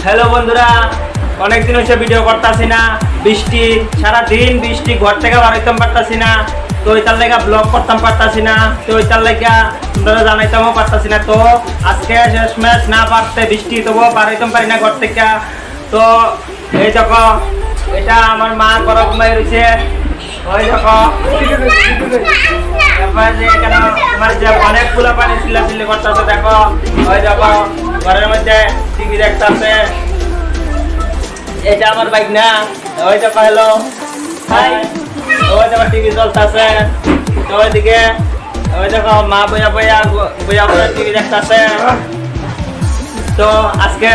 Hello বন্ধুরা, অনেকদিন হয়েছে ভিডিও করতেছি না। বৃষ্টি, সারাদিন বৃষ্টি, ঘর থেকে বাড়াইতাম পারতাছি না। তো ওইটার লেগা ব্লগ করতাম পারতাছি না। তো ওইটার লেগা তোমরা জানাইতামও পারতাছি না। তো আজকে শেষমেশ না পারতে বৃষ্টি, তবুও বাড়াইতাম পারি না ঘর থেকে। তো এই দেখো, এটা আমার মা গরম ঘুমাই রয়েছে। ওই দেখো, এবার যে এখানে আমার যে অনেকগুলো পানি চিল্লাচিল্লি করতেছে। দেখো, ওই দেখো ঘরের মধ্যে টিভি দেখতেছে। এটা আমার বাইক না। ওই দেখো, হ্যালো হাই। ওই দেখো টিভি চলতেছে। তো ওইদিকে ওই দেখো মা বইয়া বইয়া বইয়া বইয়া টিভি দেখতেছে। তো আজকে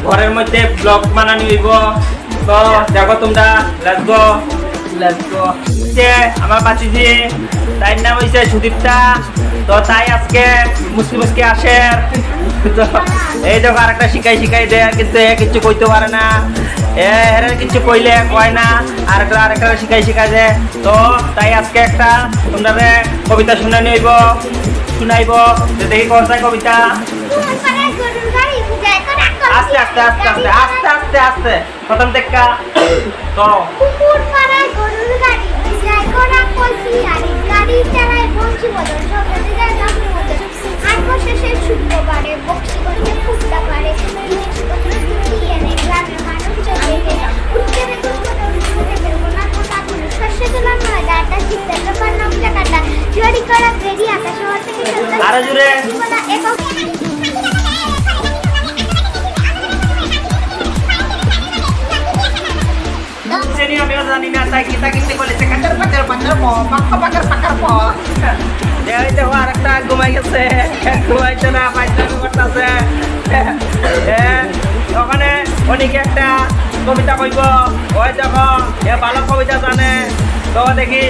ঘরের মধ্যে ব্লগ বানানি হইব। তো দেখো তোমরা, লেটস গো। আমার বাচিজি, তাই নাম হয়েছে সুদীপ্তা। তো তাই আজকে মুসকি আসে। তো এই দেখো আরেকটা শিখাই দেয়, কিন্তু এ কিছু কইতে পারে না। এর কিছু কইলে কয় না, আরেকটা শিখাই দেয়। তো তাই আজকে একটা তোমরা কবিতা শুনাইব। দেখি কোন কবিতা। আস্তে আস্তে আস্তে আস্তে আস্তে আস্তে আস্তে প্রথম দেখা তো আরো জুড়ে আমিও জানি না, তাই কিতা কিনতে বলেছে দেখো আরেকটা ঘুমাই গেছে, ঘুমাইছে না, পাইতামি করতেছে। ওখানে অনেকে একটা কবিতা কইব। ওই দেখো এ ভালো কবিতা জানে। তো দেখি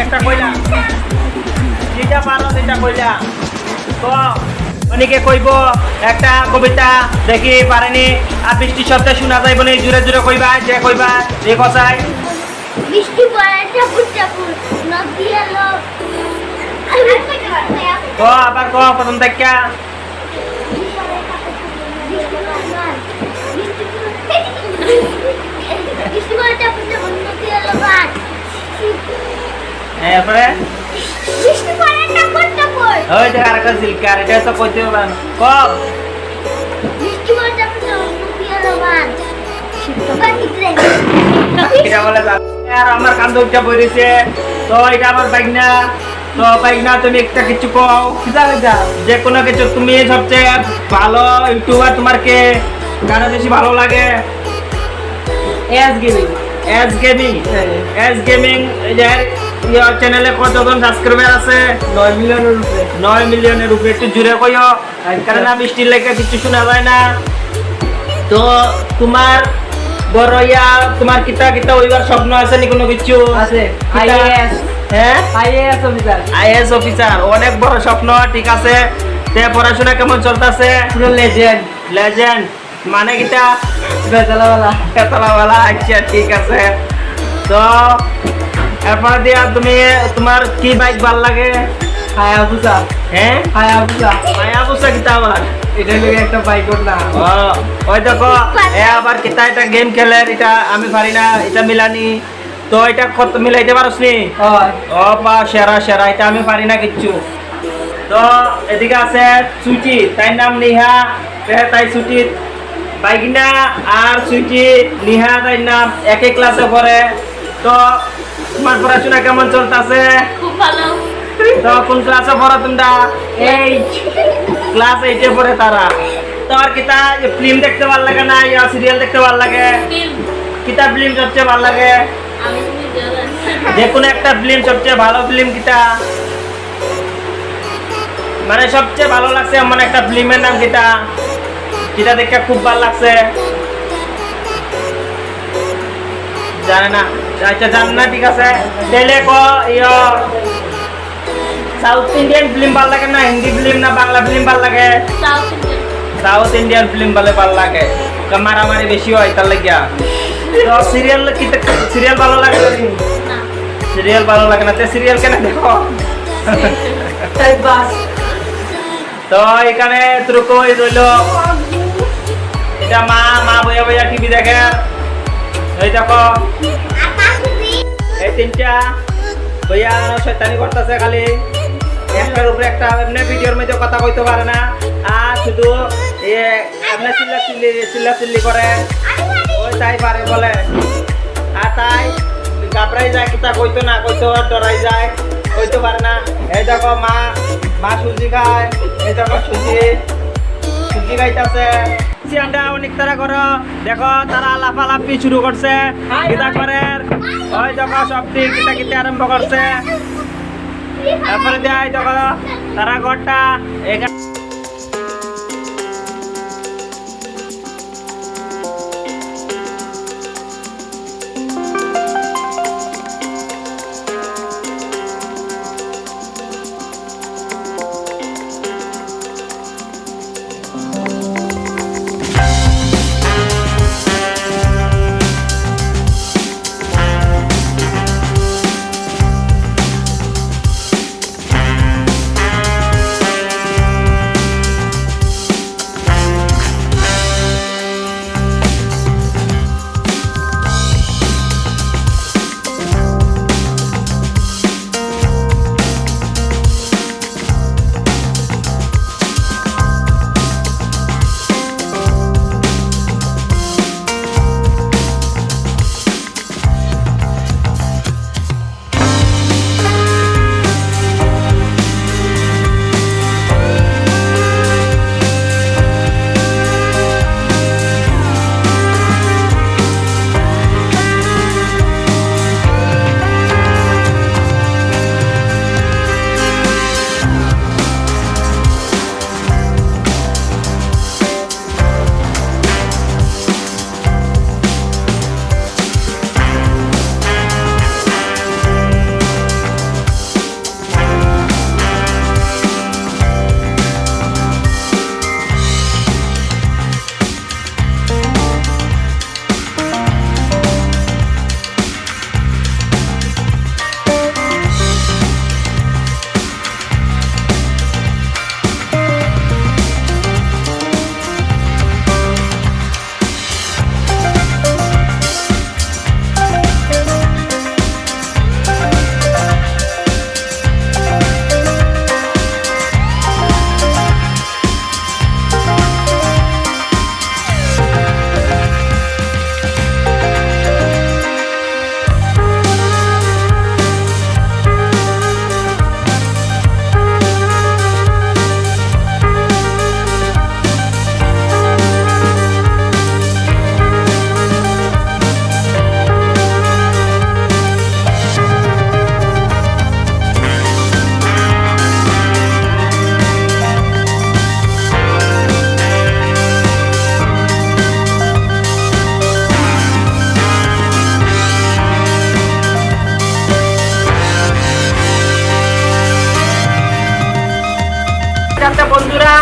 একটা কইলা, যেটা পারো যেটা কইলা। তো অনেকে কইব একটা কবিতা, দেখি পারেনি। আর বৃষ্টি শব্দে শোনা যাইব না, জুড়ে জুড়ে কইবা, যে কইবা যে কথাই। বৃষ্টি পড়ে ঠাকুর নদী এলো। তো আবার কো প্রথম দেখা। বৃষ্টি পড়ে ঠাকুর নদী এলো বাদ। এরপরে বৃষ্টি পড়ে ঠাকুর ওই যে আরেকটা সিলকার, এটা তো কইতে হবে না। ক বৃষ্টি পড়ে ঠাকুর নদী এলো বাদ। এটা বলে আর আমার কান্দ উঠা বইরেছে। তো এটা আমার বাইক না। তো বাইক না, তুমি একটা কিছু কও, যে কোনো কিছু। তুমি সবচেয়ে ভালো ইউটিউবার তোমার কে, কারা বেশি ভালো লাগে? এস গেমিং ইয়ার চ্যানেলে কতজন সাবস্ক্রাইবার আছে? 9 মিলিয়নের উপরে। একটু জুড়ে কইও, কারণ বৃষ্টির লেগে কিছু শোনা যায় না। তো তোমার বড় তোমার কিতা ওইবার স্বপ্ন আছে নি কোনো কিছু? আছে, আইএএস। হ্যাঁ, আইএএস অফিসার, অনেক বড় স্বপ্ন। ঠিক আছে, তে পড়াশোনা কেমন চলতেছে? পুরো লেজেন্ড মানে কিটা? বেতলাওয়ালা। আচ্ছা ঠিক আছে। তো এরপর দিয়া তুমি, তোমার কি বাইক ভাল লাগে? হায়াবুসা। হ্যাঁ, হায়াবুসা কিতা আবার? এটা লাগে একটা বাইক না। ওই দেখো আবার কিতা এটা গেম খেলে, এটা আমি পারি না, এটা মিলানি। তো এটা কত মিলাইতে পারোস নি? ও বা সেরা, এটা আমি পারি না কিচ্ছু। তো এদিকে আছে সুইটি, তাই নাম নিহা। তাই সুইটি বাইক না, আর সুইটি নিহা তাই নাম একই ক্লাসে পড়ে। তো তোমার পড়াশোনা কেমন চলতেছে? খুব ভালো। তো কোন ক্লাসে পড়ো তোমরা? 8 ক্লাস 8 পড়ে তারা। তো আর কিতা ফিল্ম দেখতে ভালো লাগে না, ইয়া সিরিয়াল দেখতে ভালো লাগে? কিতা ফিল্ম সবচেয়ে ভালো লাগে? যে কোনো একটা ফিল্ম, সবচেয়ে ভালো ফিল্ম কিতা? মানে সবচেয়ে ভালো লাগছে এমন একটা ফিল্মের নাম কিতা, যেটা দেখে খুব ভালো লাগছে? জানে না? আচ্ছা জান না, ঠিক আছে। তাহলে সাউথ ইন্ডিয়ান ফিল্ম ভালো লাগে না, হিন্দি ফিল্ম না বাংলা ফিল্ম ভালো লাগে? সাউথ ইন্ডিয়ান ফিল্ম ভালো লাগে, মারামারি বেশি হয় তার লাগিয়া। তো সিরিয়াল ভালো লাগে? সিরিয়াল ভালো লাগে না, সিরিয়াল কেন দেখো? তো এখানে রইল এটা মা মা বইয়া বইয়া টিভি দেখে। এই দেখো এই তিনটা বইয়া শয়তানি করতেছে খালি, একটার উপরে একটা এমনি ভিডিওর মধ্যে কথা কইতে পারে না, আর শুধু এমনি চিল্লা করে ওই তাই পারে বলে, আর তাই ঘাবড়াই যায়, কিতা কইতো না কইতো ডরাই যায়, কইতে পারে না। এই দেখো মা মা সুজি খায়, এই দেখো সুজি খাইতেছে। সিয়ানটা অনেক তারা করো, দেখো তারা লাফালাফি শুরু করছে, কিতা করে ওই দেখো সব দিক কিতা আরম্ভ করছে। তারপরে যাই দেখো তারা ঘরটা এখানে বন্ধুরা